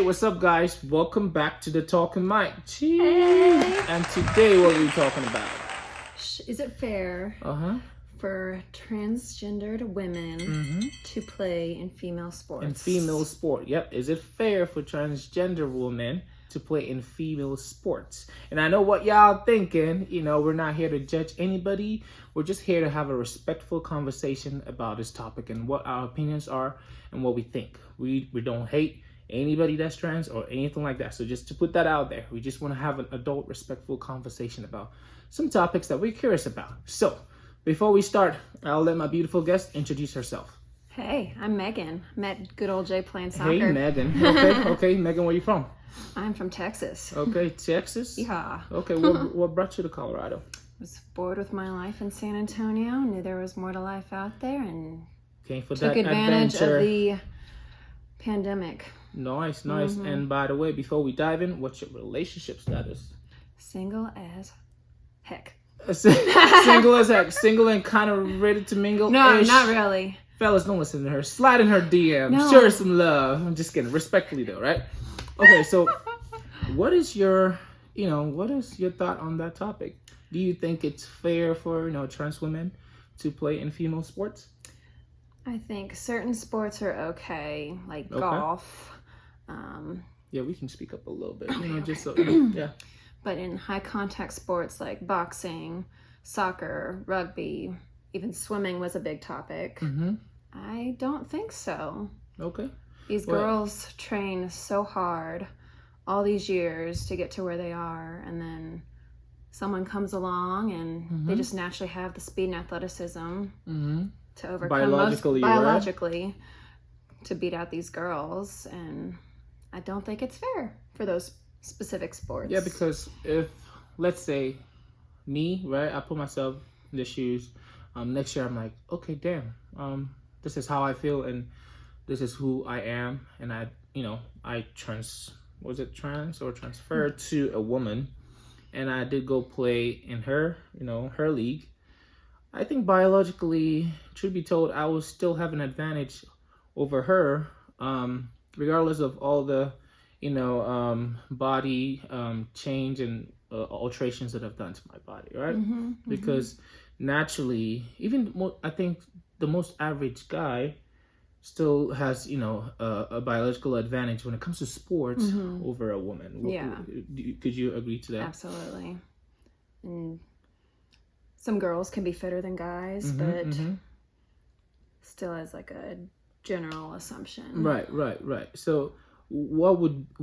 what's up, guys? Welcome back to the Talking Mic. Cheese. Hey. And today, what are we talking about? Is it fair for transgendered women to play in female sports? In female sport, yep. Is it fair for transgender women to play in female sports? And I know what y'all thinking. You know, we're not here to judge anybody. We're just here to have a respectful conversation about this topic and what our opinions are and what we think. We don't hate anybody that's trans or anything like that. So just to put that out there, we just want to have an adult, respectful conversation about some topics that we're curious about. So before we start, I'll let my beautiful guest introduce herself. Hey, I'm Megan. Met good old Jay playing soccer. Hey, Megan. Okay, Megan, where you from? I'm from Texas. Okay, Texas? Yeah. Okay, what brought you to Colorado? Was bored with my life in San Antonio, knew there was more to life out there, and Came for took that advantage adventure. of the pandemic. Nice. And by the way, before we dive in, what's your relationship status? Single as heck. Single as heck. Single and kind of ready to mingle? No, not really. Fellas, don't listen to her. Slide in her DM. No. Show her some love. I'm just kidding. Respectfully though, right? Okay, so what is your thought on that topic? Do you think it's fair for, trans women to play in female sports? I think certain sports are okay, like golf. Yeah, we can speak up a little bit, just so, yeah. But in high contact sports like boxing, soccer, rugby, even swimming was a big topic. I don't think so. Okay. These girls train so hard all these years to get to where they are, and then someone comes along and they just naturally have the speed and athleticism to overcome biologically to beat out these girls, and I don't think it's fair for those specific sports. Yeah, because if, let's say, me, right, I put myself in the shoes, next year I'm like, okay, damn, this is how I feel and this is who I am, and I transferred to a woman, and I did go play in her league. I think biologically, truth be told, I will still have an advantage over her, regardless of all the, body change and alterations that I've done to my body, right? Because naturally, I think the most average guy still has, a biological advantage when it comes to sports over a woman. Yeah. Could you agree to that? Absolutely. And some girls can be fitter than guys, but still as like a general assumption. Right. So what would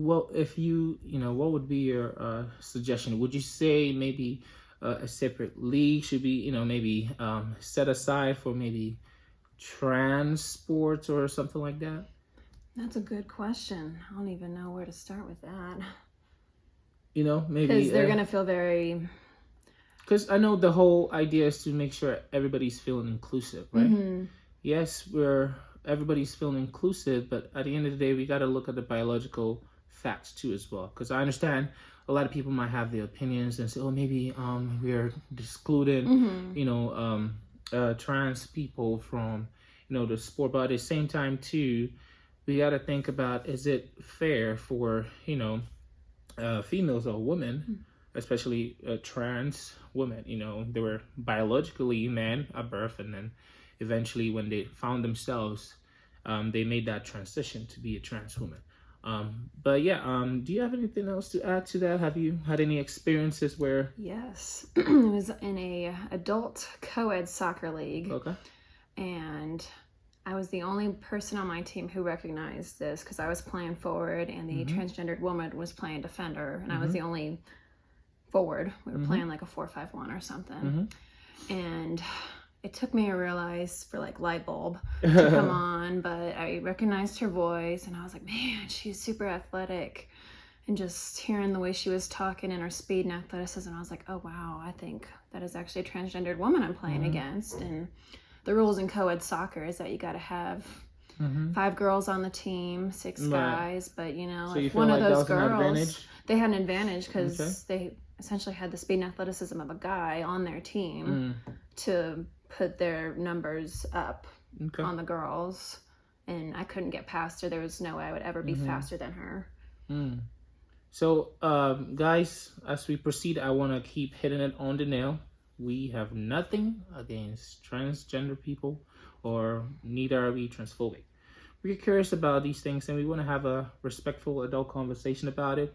be your suggestion? Would you say maybe a separate league should be, maybe set aside for maybe trans sports or something like that? That's a good question. I don't even know where to start with that. Maybe because they're gonna feel very. Because I know the whole idea is to make sure everybody's feeling inclusive, right? Yes, everybody's feeling inclusive, but at the end of the day, we got to look at the biological facts too as well. Because I understand a lot of people might have their opinions and say, oh, maybe we are excluding, trans people from, the sport. But at the same time too, we got to think about, is it fair for, females or women, especially trans women, they were biologically men at birth, and then eventually when they found themselves, they made that transition to be a trans woman. But yeah, do you have anything else to add to that? Have you had any experiences where? Yes, it was in a adult co-ed soccer league. Okay. And I was the only person on my team who recognized this because I was playing forward and the transgendered woman was playing defender, and I was the only forward. We were playing like a 4-5-1 or something. And it took me to realize for like light bulb to come on, but I recognized her voice and I was like, man, she's super athletic. And just hearing the way she was talking and her speed and athleticism, I was like, oh wow, I think that is actually a transgendered woman I'm playing against. And the rules in co-ed soccer is that you got to have 5 girls on the team, 6 guys. But so if one like of those girls, they had an advantage because they essentially had the speed and athleticism of a guy on their team to put their numbers up on the girls, and I couldn't get past her. There was no way I would ever be faster than her. So, guys, as we proceed, I want to keep hitting it on the nail. We have nothing against transgender people, or neither are we transphobic. We're curious about these things, and we want to have a respectful adult conversation about it.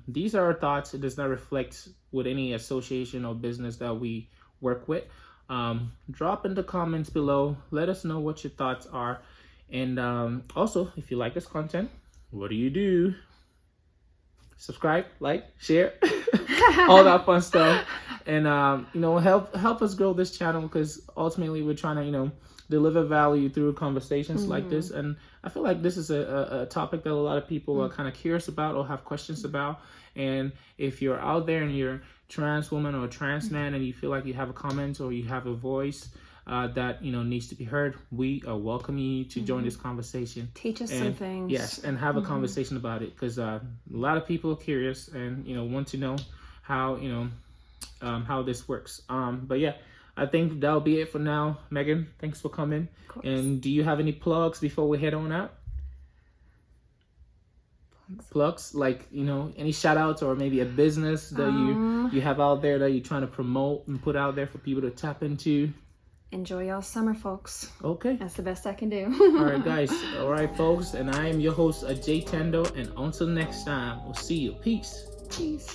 These are our thoughts. It does not reflect with any association or business that we work with. Drop in the comments below. Let us know what your thoughts are. And also, if you like this content, what do? Subscribe, like, share, all that fun stuff. And, help us grow this channel, because ultimately we're trying to, deliver value through conversations like this. And I feel like this is a topic that a lot of people are kind of curious about or have questions about. And if you're out there and you're a trans woman or a trans man and you feel like you have a comment or you have a voice that needs to be heard, we are welcoming you to join this conversation. Teach us some things. Yes, and have a conversation about it, because a lot of people are curious and want to know how how this works. But yeah, I think that'll be it for now. Megan, thanks for coming. And do you have any plugs before we head on out? Plugs, like any shout outs or maybe a business that you have out there that you're trying to promote and put out there for people to tap into? Enjoy y'all summer, folks. Okay. That's the best I can do. All right, guys. All right, folks. And I am your host, Ajay Tendo. And until next time, we'll see you. Peace. Peace.